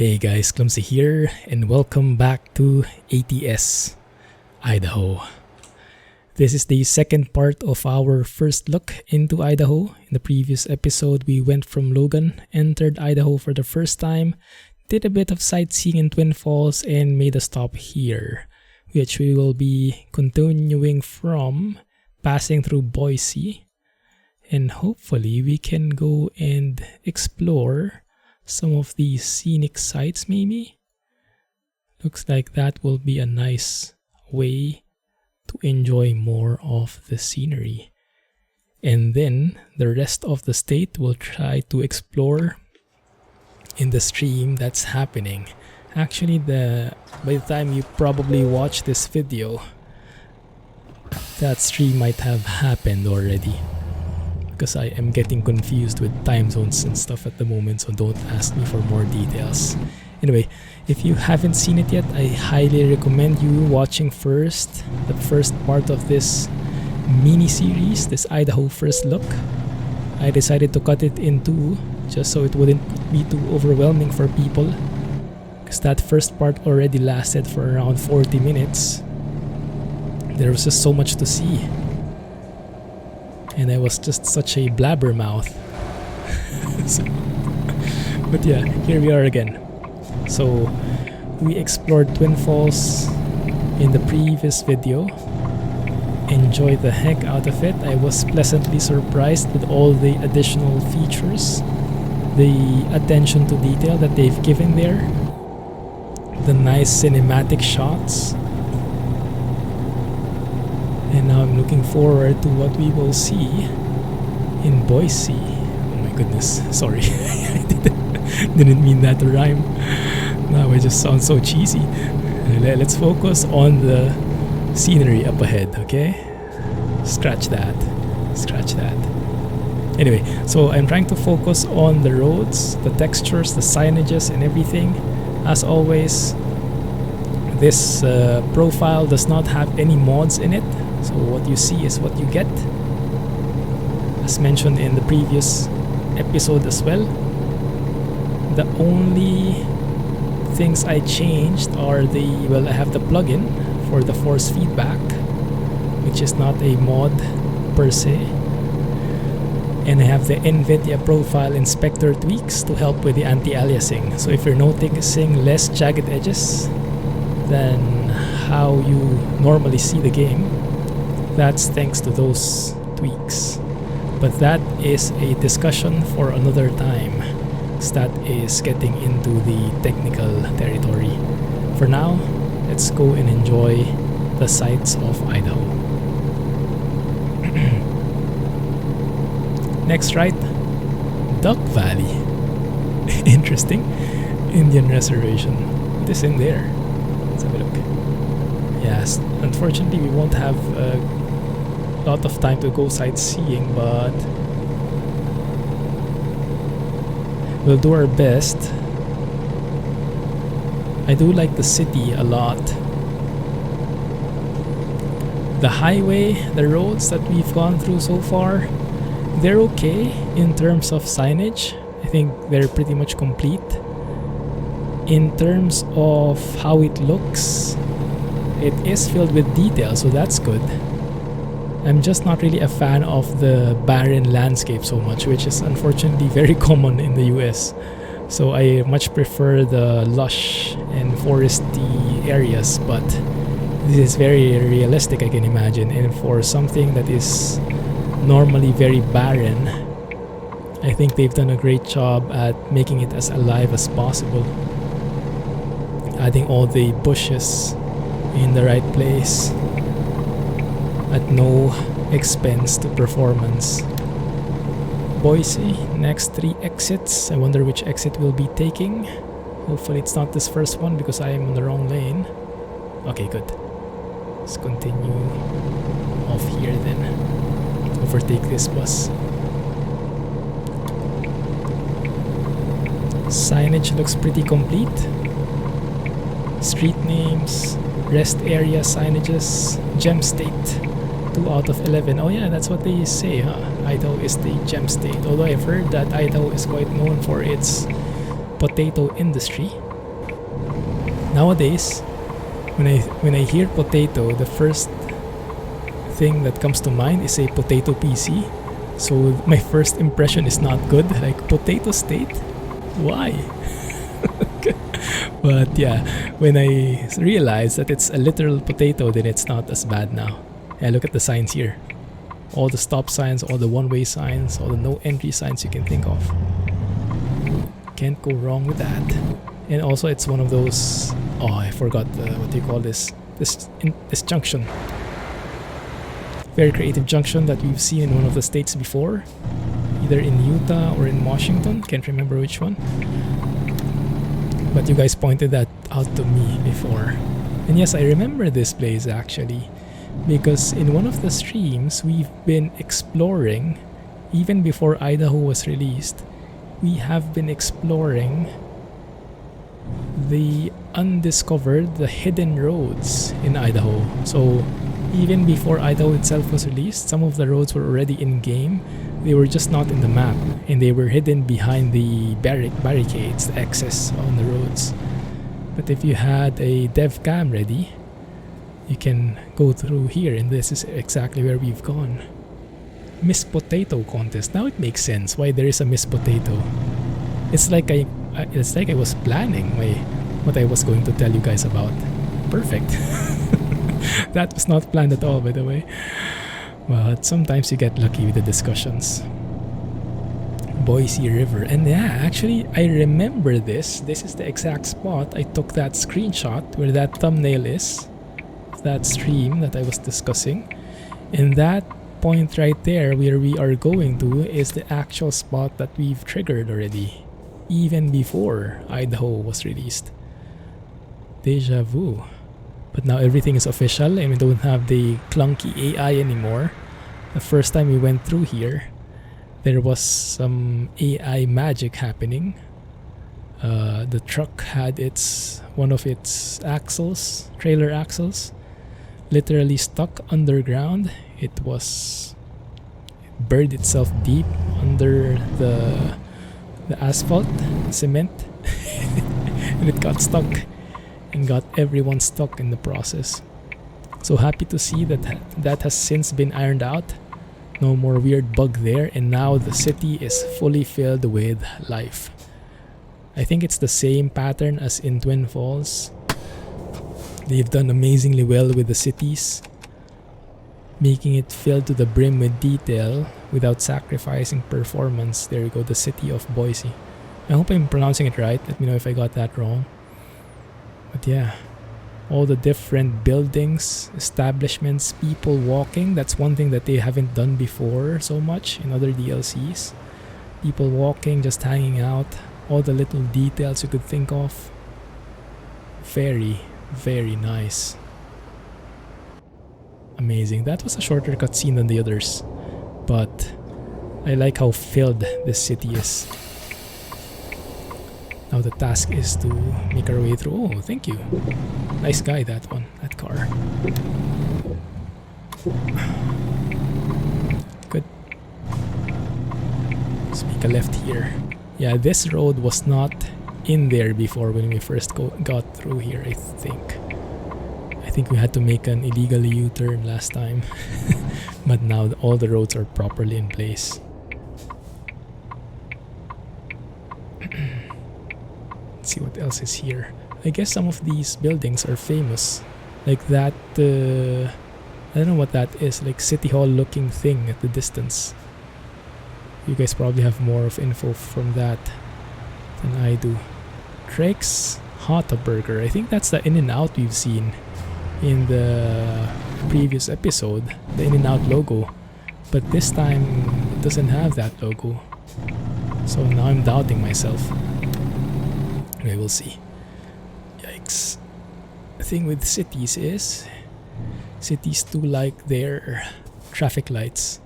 Hey guys, Clumsy here, and welcome back to ATS, Idaho. This is the second part of our first look into Idaho. In the previous episode, we went from Logan, entered Idaho for the first time, did a bit of sightseeing in Twin Falls, and made a stop here, which we will be continuing from, passing through Boise, and hopefully we can go and explore some of these scenic sites maybe. Looks like that will be a nice way to enjoy more of the scenery. And then the rest of the state will try to explore in the stream that's happening. Actually, by the time you probably watch this video, that stream might have happened already, because I am getting confused with time zones and stuff at the moment, so don't ask me for more details. Anyway, if you haven't seen it yet, I highly recommend you watching first the first part of this mini-series, this Idaho first look. I decided to cut it in two just so it wouldn't be too overwhelming for people, because that first part already lasted for around 40 minutes. There was just so much to see, and I was just such a blabbermouth. But yeah, here we are again. So we explored Twin Falls in the previous video. Enjoyed the heck out of it. I was pleasantly surprised with all the additional features, the attention to detail that they've given there, the nice cinematic shots. And now I'm looking forward to what we will see in Boise. Oh my goodness, sorry. I didn't mean that to rhyme. Now I just sound so cheesy. Let's focus on the scenery up ahead, okay? Scratch that. Anyway, so I'm trying to focus on the roads, the textures, the signages, and everything. As always, this profile does not have any mods in it. So what you see is what you get, as mentioned in the previous episode as well. The only things I changed are I have the plugin for the force feedback, which is not a mod per se, and I have the NVIDIA profile inspector tweaks to help with the anti-aliasing. So if you're noticing less jagged edges than how you normally see the game, that's thanks to those tweaks. But that is a discussion for another time, because that is getting into the technical territory. For now, let's go and enjoy the sights of Idaho. Next, right? Duck Valley. Interesting. Indian reservation. What is in there? Let's have a look. Yes, unfortunately we won't have a lot of time to go sightseeing, but we'll do our best. I do like the city a lot. The highway, the roads that we've gone through so far, they're okay in terms of signage. I think they're pretty much complete. In terms of how it looks, it is filled with detail, so that's good. I'm just not really a fan of the barren landscape so much, which is unfortunately very common in the US. So I much prefer the lush and foresty areas, but this is very realistic, I can imagine. And for something that is normally very barren, I think they've done a great job at making it as alive as possible, adding all the bushes in the right place at no expense to performance. Boise, next 3 exits. I wonder which exit we'll be taking. Hopefully it's not this first one, because I am on the wrong lane. Okay, good. Let's continue off here then. Overtake this bus. Signage looks pretty complete. Street names, rest area signages, gem state. 2 out of 11. Oh yeah, that's what they say, huh? Idaho is the gem state. Although I've heard that Idaho is quite known for its potato industry. Nowadays, when I hear potato, the first thing that comes to mind is a potato PC. So my first impression is not good. Like, potato state? Why? But yeah, when I realize that it's a literal potato, then it's not as bad now. Yeah, look at the signs here. All the stop signs, all the one-way signs, all the no entry signs you can think of. Can't go wrong with that. And also, it's one of those... Oh, I forgot what do you call this? This junction. Very creative junction that we've seen in one of the states before. Either in Utah or in Washington. Can't remember which one. But you guys pointed that out to me before. And yes, I remember this place actually. Because in one of the streams, we've been exploring, even before Idaho was released, we have been exploring the undiscovered, the hidden roads in Idaho. So even before Idaho itself was released, some of the roads were already in game. They were just not in the map, and they were hidden behind the barricades, the X's on the roads. But if you had a dev cam ready, you can go through here, and this is exactly where we've gone. Miss Potato contest. Now it makes sense why there is a Miss Potato. It's like I was planning what I was going to tell you guys about. Perfect. That was not planned at all, by the way. But sometimes you get lucky with the discussions. Boise River. And yeah, actually, I remember this. This is the exact spot I took that screenshot where that thumbnail is. That stream that I was discussing. And that point right there where we are going to is the actual spot that we've triggered already. Even before Idaho was released. Deja vu. But now everything is official and we don't have the clunky AI anymore. The first time we went through here, there was some AI magic happening. The truck had one of its axles, trailer axles, literally stuck underground. It buried itself deep under the asphalt, cement, and it got stuck and got everyone stuck in the process. So happy to see that has since been ironed out. No more weird bug there, and now the city is fully filled with life. I think it's the same pattern as in Twin Falls. They've done amazingly well with the cities, making it filled to the brim with detail without sacrificing performance. There you go, the city of Boise. I hope I'm pronouncing it right. Let me know if I got that wrong. But yeah, all the different buildings, establishments, people walking. That's one thing that they haven't done before so much in other DLCs. People walking, just hanging out. All the little details you could think of. Very, very nice. Amazing. That was a shorter cutscene than the others. But I like how filled this city is. Now the task is to make our way through. Oh, thank you. Nice guy, that one. That car. Good. Let's make a left here. Yeah, this road was not in there before when we first got through here, I think. I think we had to make an illegal U-turn last time. But now all the roads are properly in place. See what else is here. I guess some of these buildings are famous, like that I don't know what that is, like City Hall looking thing at the distance. You guys probably have more of info from that than I do. Drake's Hot Burger. I think that's the In-N-Out we've seen in the previous episode, the In-N-Out logo, but this time it doesn't have that logo, so now I'm doubting myself. Okay, we'll see. Yikes. The thing with cities is cities do like their traffic lights.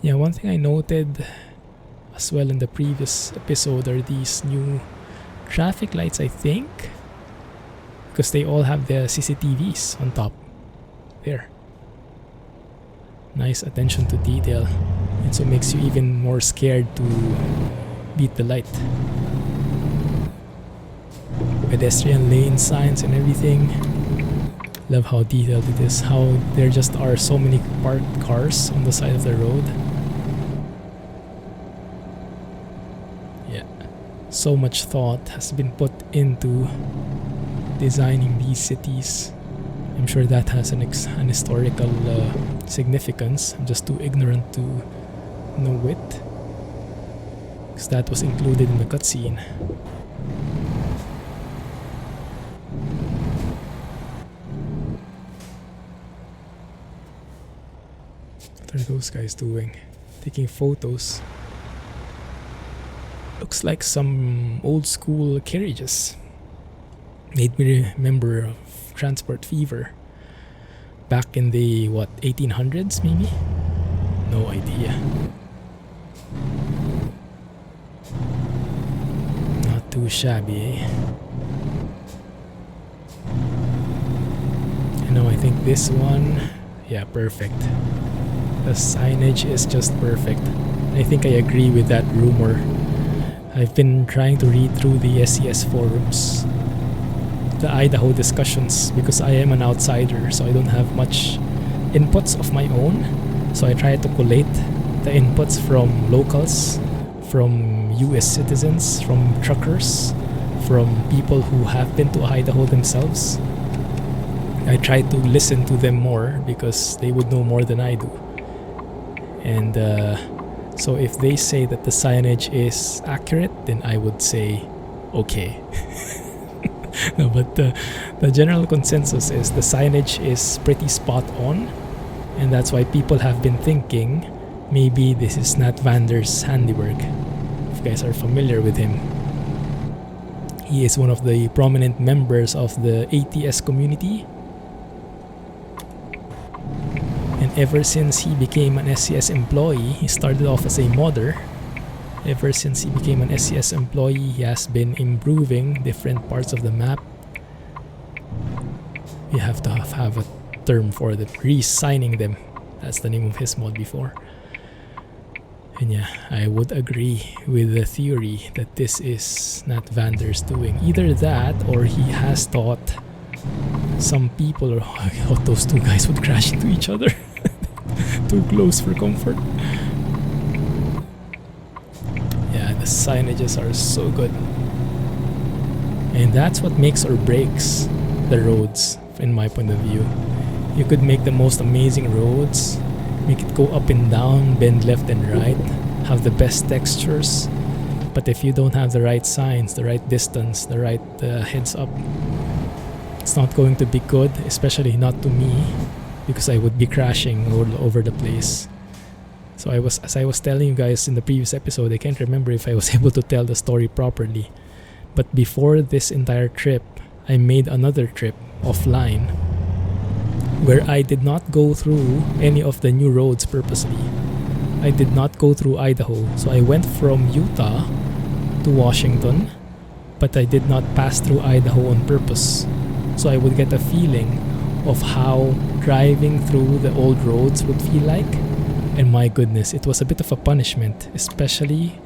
Yeah, one thing I noted as well in the previous episode are these new traffic lights, I think, because they all have the CCTVs on top. There. Nice attention to detail, and so makes you even more scared to beat the light. pedestrian lane signs and everything. Love how detailed it is, how there just are so many parked cars on the side of the road. Yeah, so much thought has been put into designing these cities. I'm sure that has an historical significance. I'm just too ignorant to know it, because that was included in the cutscene. What are those guys doing? Taking photos. Looks like some old school carriages. Made me remember of Transport Fever. Back in the, 1800s maybe? No idea. Not too shabby, eh? I think this one, yeah, perfect. The signage is just perfect. I think I agree with that rumor. I've been trying to read through the SCS forums, the Idaho discussions, because I am an outsider, so I don't have much inputs of my own. So I try to collate the inputs from locals, from US citizens, from truckers, from people who have been to Idaho themselves. I try to listen to them more because they would know more than I do. And so if they say that the signage is accurate, then I would say okay. No, but the general consensus is the signage is pretty spot on, and that's why people have been thinking maybe this is Nat Vander's handiwork. If you guys are familiar with him, he is one of the prominent members of the ATS community. And ever since he became an SCS employee, he started off as a modder. Ever since he became an SCS employee, he has been improving different parts of the map. We have to have a term for them, re-signing them. That's the name of his mod before. And yeah, I would agree with the theory that this is Nat Vander's doing. Either that, or he has taught some people, or I thought those two guys would crash into each other. Too close for comfort. Yeah, the signages are so good. And that's what makes or breaks the roads, in my point of view. You could make the most amazing roads, make it go up and down, bend left and right, have the best textures, but if you don't have the right signs, the right distance, the right heads up, it's not going to be good, especially not to me, because I would be crashing all over the place. So as I was telling you guys in the previous episode, I can't remember if I was able to tell the story properly, but before this entire trip, I made another trip offline where I did not go through any of the new roads purposely. I did not go through Idaho, so I went from Utah to Washington, but I did not pass through Idaho on purpose. So I would get a feeling of how driving through the old roads would feel like. And my goodness, it was a bit of a punishment, especially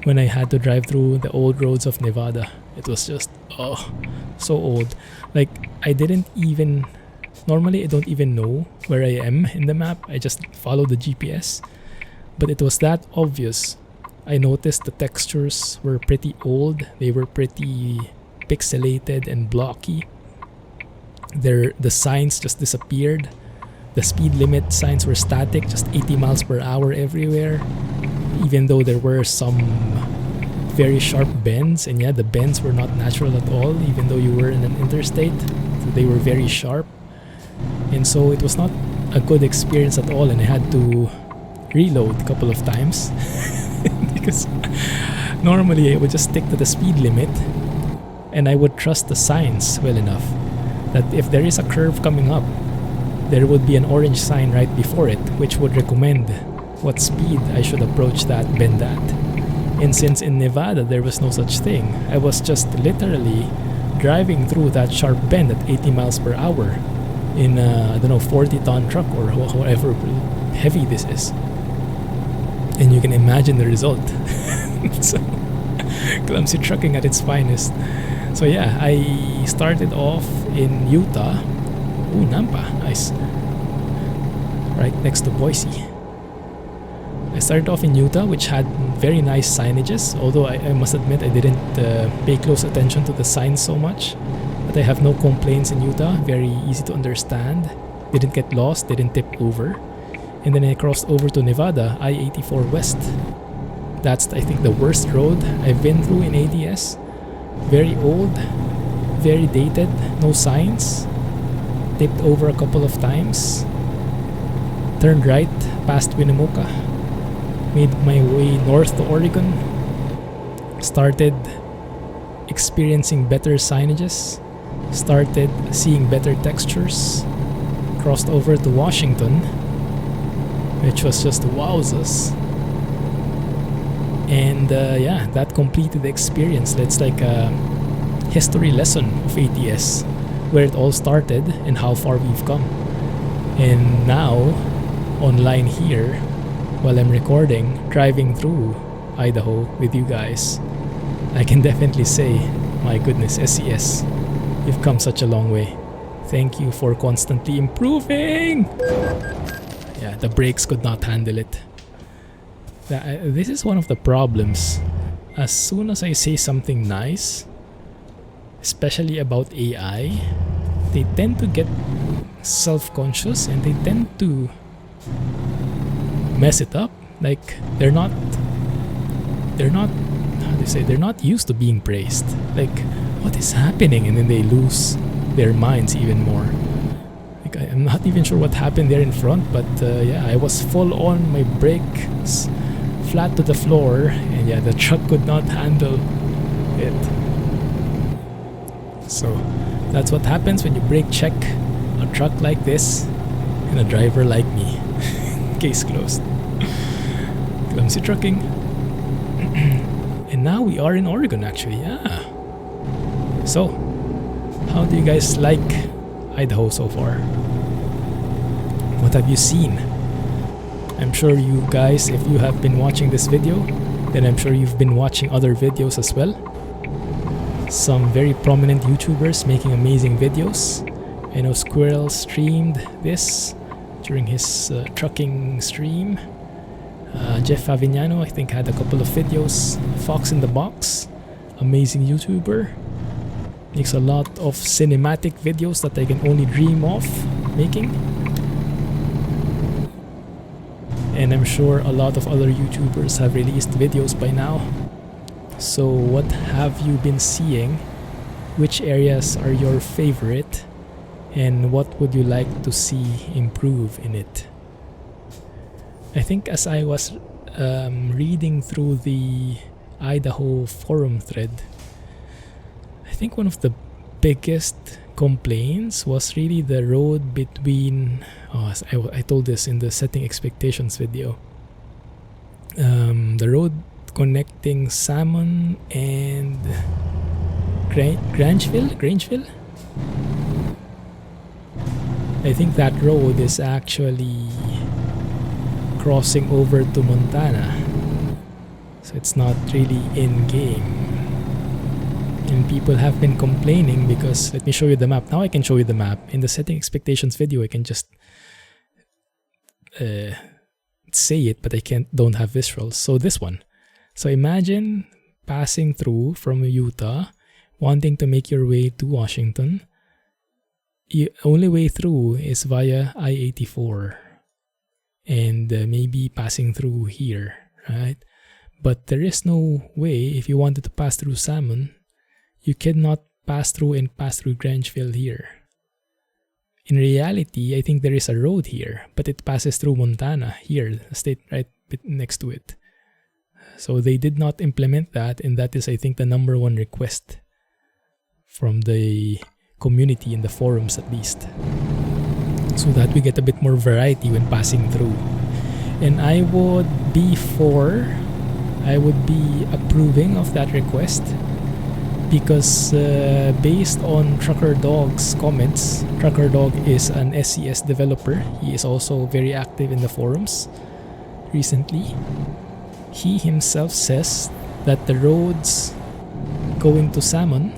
when I had to drive through the old roads of Nevada. It was just, so old. Like, normally I don't even know where I am in the map. I just follow the GPS. But it was that obvious. I noticed the textures were pretty old. They were pretty pixelated and blocky. The signs just disappeared. The speed limit signs were static, just 80 miles per hour everywhere. Even though there were some very sharp bends, and yeah, the bends were not natural at all, even though you were in an interstate. So they were very sharp. And so it was not a good experience at all, and I had to reload a couple of times. Because normally I would just stick to the speed limit, and I would trust the signs well enough that if there is a curve coming up, there would be an orange sign right before it, which would recommend what speed I should approach that bend at. And since in Nevada there was no such thing, I was just literally driving through that sharp bend at 80 miles per hour in a 40-ton truck or however heavy this is. And you can imagine the result. So, clumsy trucking at its finest. So yeah, I started off in Utah. Ooh, Nampa, nice. Right next to Boise. I started off in Utah, which had very nice signages, although I must admit I didn't pay close attention to the signs so much. But I have no complaints in Utah, very easy to understand. Didn't get lost, didn't tip over. And then I crossed over to Nevada, I-84 West. That's, I think, the worst road I've been through in ATS. Very old, very dated, no signs. Tipped over a couple of times. Turned right past Winnemucca. Made my way north to Oregon. Started experiencing better signages. Started seeing better textures. Crossed over to Washington, which was just wowzers. And yeah, that completed the experience. That's like a history lesson of ATS, where it all started and how far we've come. And now, online here, while I'm recording, driving through Idaho with you guys, I can definitely say, my goodness, SCS, you've come such a long way. Thank you for constantly improving! Yeah, the brakes could not handle it. This is one of the problems. As soon as I say something nice, especially about AI, they tend to get self-conscious and they tend to mess it up. Like they're not how do you say, they're not used to being praised. Like, what is happening? And then they lose their minds even more. Like, I'm not even sure what happened there in front, but yeah, I was full on, my brakes flat to the floor, and yeah, the truck could not handle it. So that's what happens when you brake check a truck like this and a driver like me. Case closed. Clumsy trucking. And now we are in Oregon, actually. Yeah. So, how do you guys like Idaho so far? What have you seen? I'm sure you guys, if you have been watching this video, then I'm sure you've been watching other videos as well. Some very prominent YouTubers making amazing videos. I know Squirrel streamed this during his trucking stream. Jeff Favignano, I think, had a couple of videos. Fox in the Box, amazing YouTuber. Makes a lot of cinematic videos that I can only dream of making. And I'm sure a lot of other YouTubers have released videos by now. So what have you been seeing? Which areas are your favorite? And what would you like to see improve in it? I think as I was reading through the Idaho forum thread, I think one of the biggest complaints was really the road between, I told this in the setting expectations video, the road connecting Salmon and Grangeville? I think that road is actually crossing over to Montana, so it's not really in game. And people have been complaining because, let me show you the map. Now I can show you the map. In the setting expectations video, I can just say it, but I don't have visuals. So this one. So imagine passing through from Utah, wanting to make your way to Washington. The only way through is via I-84 and maybe passing through here, right? But there is no way, if you wanted to pass through Salmon, you cannot pass through Grangeville here. In reality, I think there is a road here, but it passes through Montana here, the state right next to it. So they did not implement that, and that is, I think, the #1 request from the community in the forums, at least, so that we get a bit more variety when passing through. And I would be approving of that request, because based on Trucker Dog's comments, Trucker Dog is an SCS developer. He is also very active in the forums recently. He himself says that the roads going to Salmon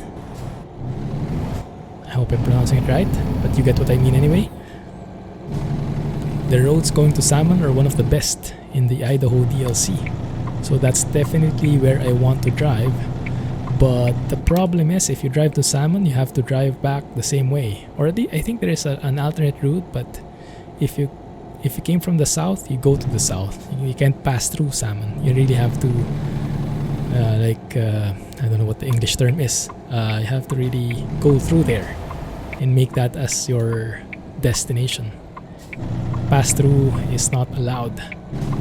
hope I'm pronouncing it right, but you get what I mean anyway. The roads going to Salmon are one of the best in the Idaho DLC, so that's definitely where I want to drive. But the problem is, if you drive to Salmon, you have to drive back the same way. Or I think there is an alternate route, but if you came from the south, you go to the south. You can't pass through Salmon. You really have to, I don't know what the English term is. You have to really go through there and make that as your destination. Pass through is not allowed.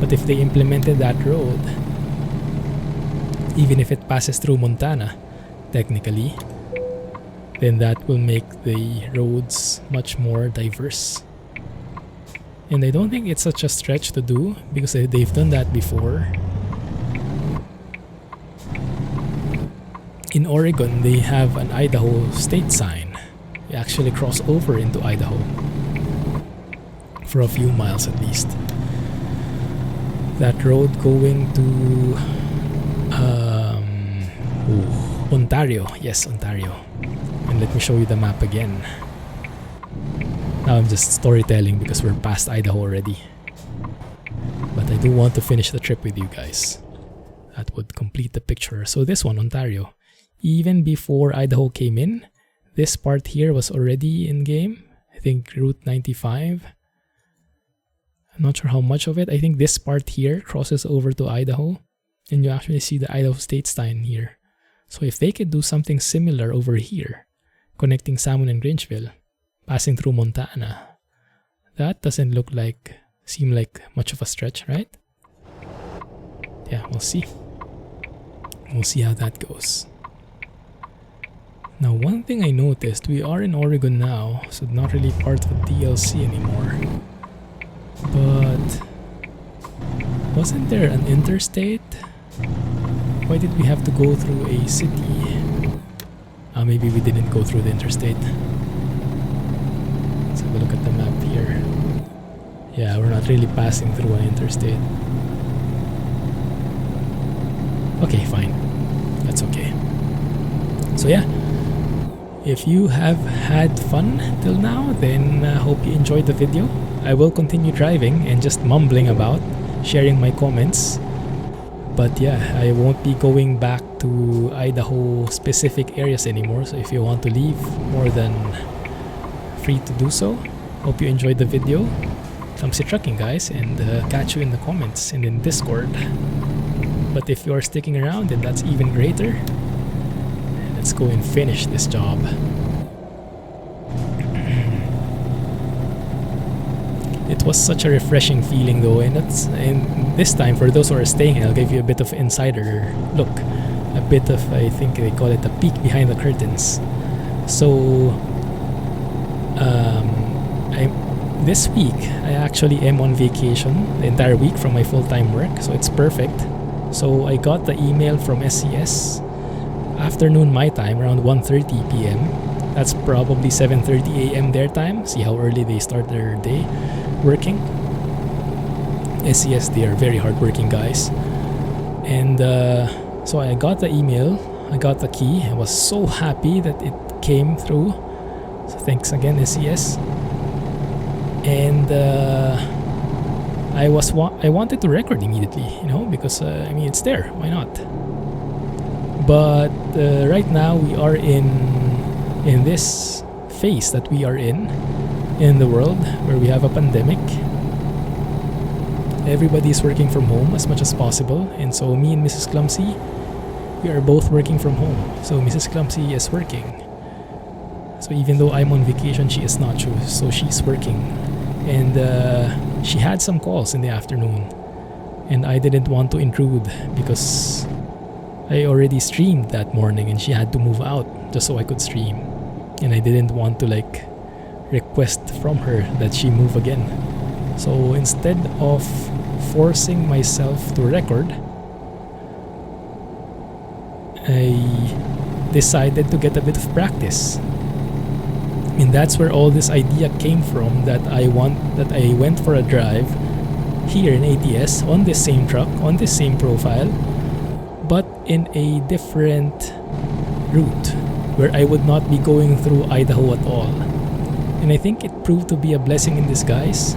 But if they implemented that road, even if it passes through Montana, technically, then that will make the roads much more diverse. And I don't think it's such a stretch to do, because they've done that before. In Oregon, they have an Idaho state sign. You actually cross over into Idaho for a few miles at least. That road going to Ontario. Yes, Ontario. And let me show you the map again. Now I'm just storytelling because we're past Idaho already. But I do want to finish the trip with you guys. That would complete the picture. So this one, Ontario. Even before Idaho came in, this part here was already in game. I think Route 95. I'm not sure how much of it. I think this part here crosses over to Idaho. And you actually see the Idaho state sign here. So if they could do something similar over here, connecting Salmon and Grangeville, passing through Montana, that doesn't seem like much of a stretch, right? Yeah, we'll see. We'll see how that goes. Now, one thing I noticed, we are in Oregon now, so not really part of the DLC anymore. But wasn't there an interstate? Why did we have to go through a city? Maybe we didn't go through the interstate. Let's have a look at the map here. Yeah, we're not really passing through an interstate. Okay, fine. That's okay. So yeah, if you have had fun till now, then hope you enjoyed the video. I will continue driving and just mumbling about, sharing my comments. But yeah, I won't be going back to Idaho specific areas anymore. So if you want to leave, more than free to do so. Hope you enjoyed the video. Clumsy trucking, guys, and catch you in the comments and in Discord. But if you're sticking around, then that's even greater. Let's go and finish this job. It was such a refreshing feeling though, and this time, for those who are staying, I'll give you a bit of insider look, a bit of, I think they call it a peek behind the curtains. So this week I actually am on vacation the entire week from my full-time work, so it's perfect. So I got the email from SCS afternoon my time, around 1:30 p.m. That's probably 7:30 a.m. their time. See how early they start their day working. SCS, they are very hardworking guys. And so I got the email, I got the key. I was so happy that it came through. So thanks again, SCS. And I wanted to record immediately, because I mean, it's there. Why not? But right now we are in this phase that we are in the world where we have a pandemic. Everybody is working from home as much as possible, and so me and Mrs. Clumsy, we are both working from home. So Mrs. Clumsy is working. So even though I'm on vacation, she is not. So she's working, and she had some calls in the afternoon, and I didn't want to intrude because I already streamed that morning and she had to move out just so I could stream, and I didn't want to request from her that she move again. So instead of forcing myself to record, I decided to get a bit of practice. And that's where all this idea came from, that I went for a drive here in ATS on this same truck, on this same profile, but in a different route. where I would not be going through Idaho at all. And I think it proved to be a blessing in disguise,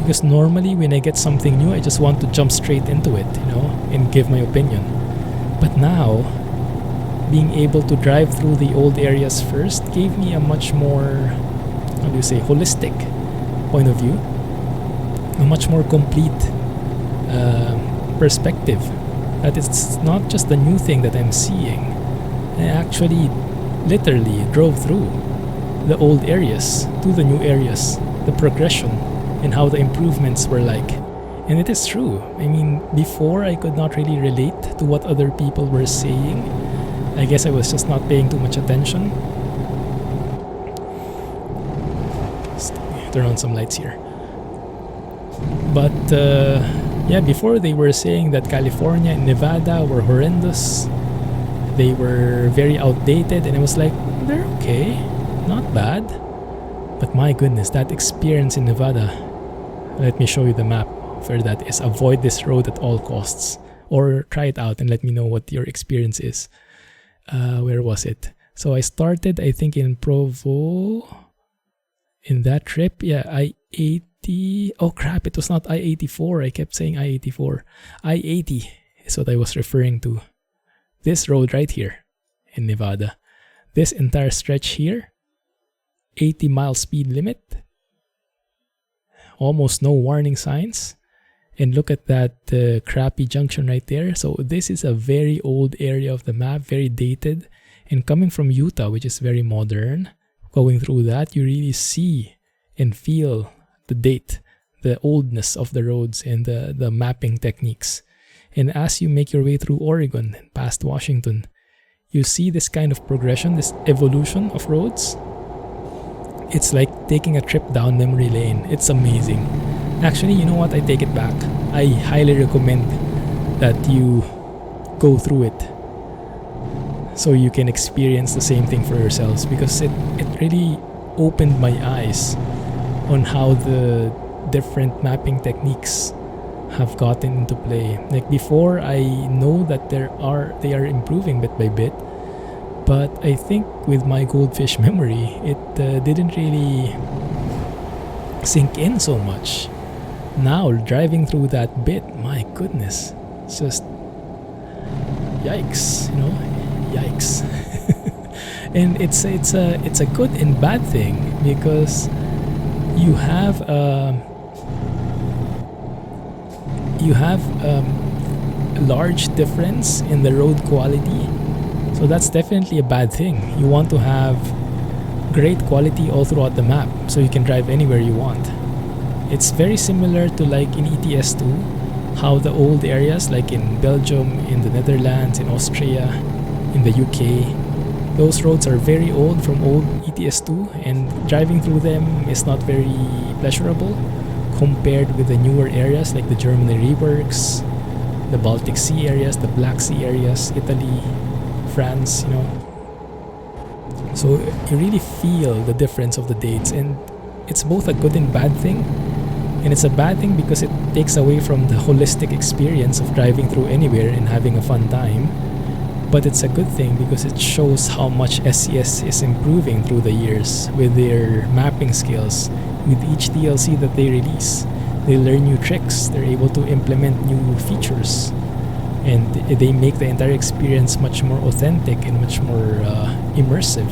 because normally when I get something new, I just want to jump straight into it, and give my opinion. But now, being able to drive through the old areas first gave me a much more, holistic point of view, a much more complete perspective, that it's not just the new thing that I'm seeing. I actually literally drove through the old areas to the new areas, the progression and how the improvements were like. And it is true. I mean, before I could not really relate to what other people were saying. I guess I was just not paying too much attention. Turn on some lights here. But before they were saying that California and Nevada were horrendous. They were very outdated, and I was like, they're okay, not bad. But my goodness, that experience in Nevada. Let me show you the map where that is. Avoid this road at all costs, or try it out and let me know what your experience is. Where was it? So I started, I think, in Provo. In that trip, I-80. Oh crap, it was not I-84. I kept saying I-84. I-80 is what I was referring to. This road right here in Nevada. This entire stretch here, 80-mile speed limit. Almost no warning signs. And look at that crappy junction right there. So this is a very old area of the map, very dated. And coming from Utah, which is very modern, going through that, you really see and feel the date, the oldness of the roads and the mapping techniques. And as you make your way through Oregon, past Washington, you see this kind of progression, this evolution of roads. It's like taking a trip down memory lane. It's amazing. Actually, you know what? I take it back. I highly recommend that you go through it so you can experience the same thing for yourselves, because it really opened my eyes on how the different mapping techniques have gotten into play. Like before, I know that they are improving bit by bit, but I think with my goldfish memory, it didn't really sink in so much. Now, driving through that bit, my goodness, it's just yikes, yikes. And it's a good and bad thing, because you have a large difference in the road quality. So that's definitely a bad thing. You want to have great quality all throughout the map so you can drive anywhere you want. It's very similar to like in ETS 2, how the old areas like in Belgium, in the Netherlands, in Austria, in the UK, those roads are very old from old ETS 2, and driving through them is not very pleasurable compared with the newer areas like the Germany reworks, the Baltic Sea areas, the Black Sea areas, Italy, France, So you really feel the difference of the dates, and it's both a good and bad thing. And it's a bad thing because it takes away from the holistic experience of driving through anywhere and having a fun time. But it's a good thing because it shows how much SCS is improving through the years with their mapping skills. With each DLC that they release, they learn new tricks, they're able to implement new features, and they make the entire experience much more authentic and much more immersive.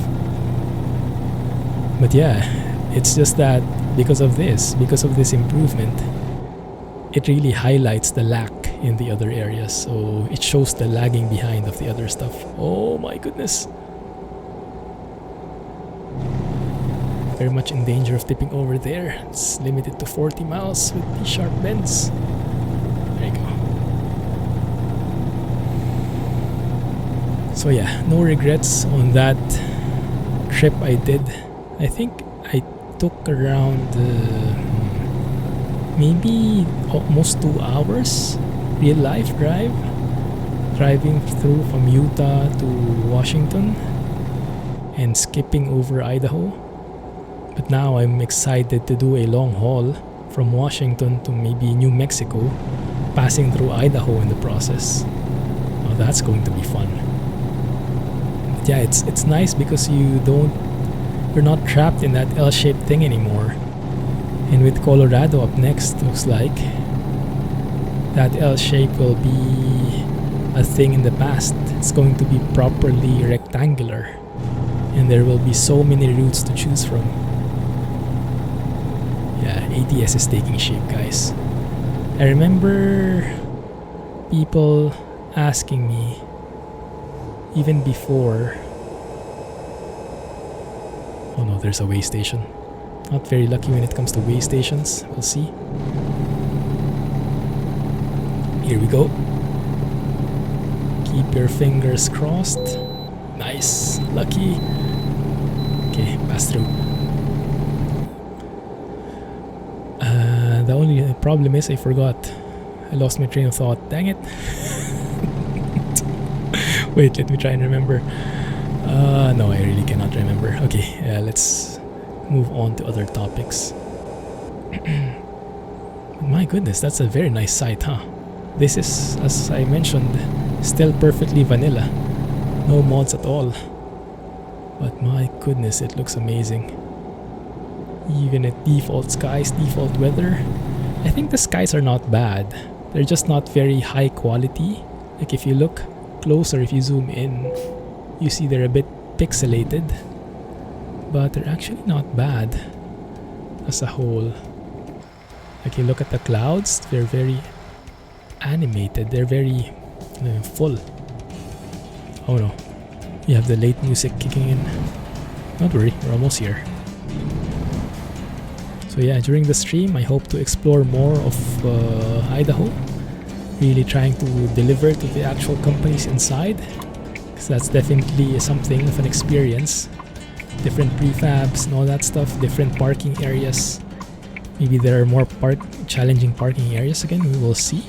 But yeah, it's just that because of this improvement, it really highlights the lack in the other areas. So it shows the lagging behind of the other stuff. Oh my goodness. Very much in danger of tipping over there. It's limited to 40 miles with these sharp bends. There you go. So yeah, no regrets on that trip I did. I think I took around maybe almost 2 hours real life driving through from Utah to Washington and skipping over Idaho. But now I'm excited to do a long haul from Washington to maybe New Mexico, passing through Idaho in the process. Now that's going to be fun. yeah, it's nice because you're not trapped in that L-shaped thing anymore. And with Colorado up next, looks like that L shape will be a thing in the past. It's going to be properly rectangular, and there will be so many routes to choose from. Yeah, ATS is taking shape, guys. I remember people asking me even before. Oh no, there's a way station. Not very lucky when it comes to way stations. We'll see. Here we go. Keep your fingers crossed. Nice. Lucky. Okay, pass through. The only problem is I forgot. I lost my train of thought. Dang it. Wait, let me try and remember. No, I really cannot remember. Okay, let's move on to other topics. My goodness, that's a very nice site, huh? This is, as I mentioned, still perfectly vanilla. No mods at all. But my goodness, it looks amazing. Even at default skies, default weather. I think the skies are not bad. They're just not very high quality. Like if you look closer, if you zoom in, you see they're a bit pixelated. But they're actually not bad as a whole. Like you look at the clouds, they're very animated. They're very full. Oh no. You have the late music kicking in. Don't worry, we're almost here. So yeah, during the stream, I hope to explore more of Idaho. Really trying to deliver to the actual companies inside. Because that's definitely something of an experience. Different prefabs and all that stuff. Different parking areas. Maybe there are more challenging parking areas again. We will see.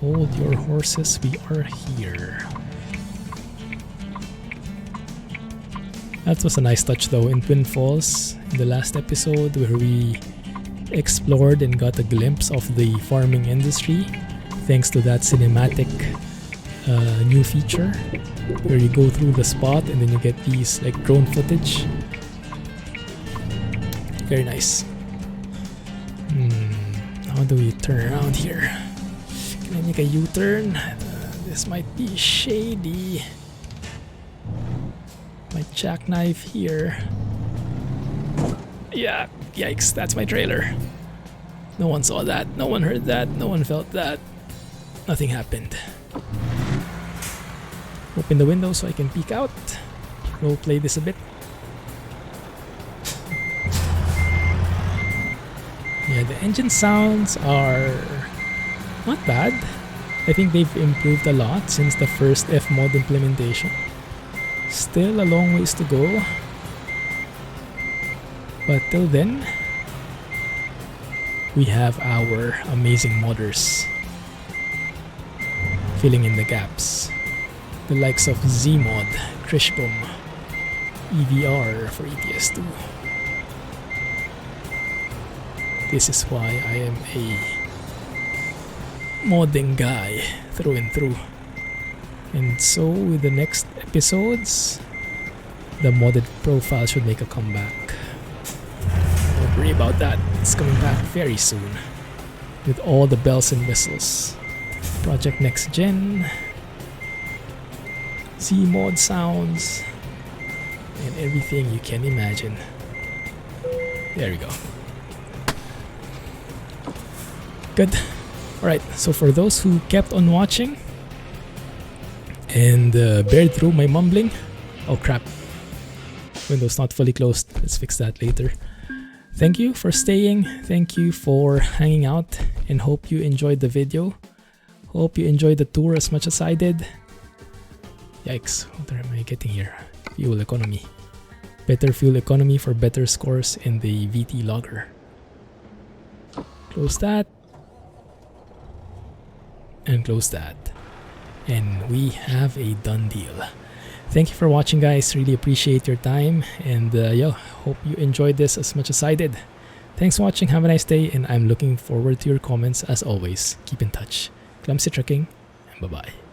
Hold your horses, we are here. That was a nice touch though in Twin Falls in the last episode where we explored and got a glimpse of the farming industry thanks to that cinematic new feature where you go through the spot and then you get these like drone footage. Very nice. How do we turn around here? Can I make a U-turn? This might be shady. My jackknife here. Yeah, yikes, that's my trailer. No one saw that, no one heard that, no one felt that. Nothing happened. Open the window so I can peek out. Role play this a bit. Yeah, the engine sounds are not bad. I think they've improved a lot since the first F-mod implementation. Still a long ways to go. But till then, we have our amazing modders filling in the gaps. The likes of Zmod, Krishbom, EVR for ETS2. This is why I am a modding guy through and through. And so with the next episodes, the modded profile should make a comeback. Don't worry about that, it's coming back very soon with all the bells and whistles. Project Next Gen, Z-mod sounds, and everything you can imagine. There we go. Good. Alright, so for those who kept on watching and bared through my mumbling. Oh crap. Window's not fully closed. Let's fix that later. Thank you for staying. Thank you for hanging out and hope you enjoyed the video. Hope you enjoyed the tour as much as I did. Yikes, what am I getting here? Fuel economy. Better fuel economy for better scores in the VT logger. Close that. And close that. And we have a done deal. Thank you for watching, guys. Really appreciate your time. And hope you enjoyed this as much as I did. Thanks for watching. Have a nice day. And I'm looking forward to your comments as always. Keep in touch. Clumsy trucking. Bye-bye.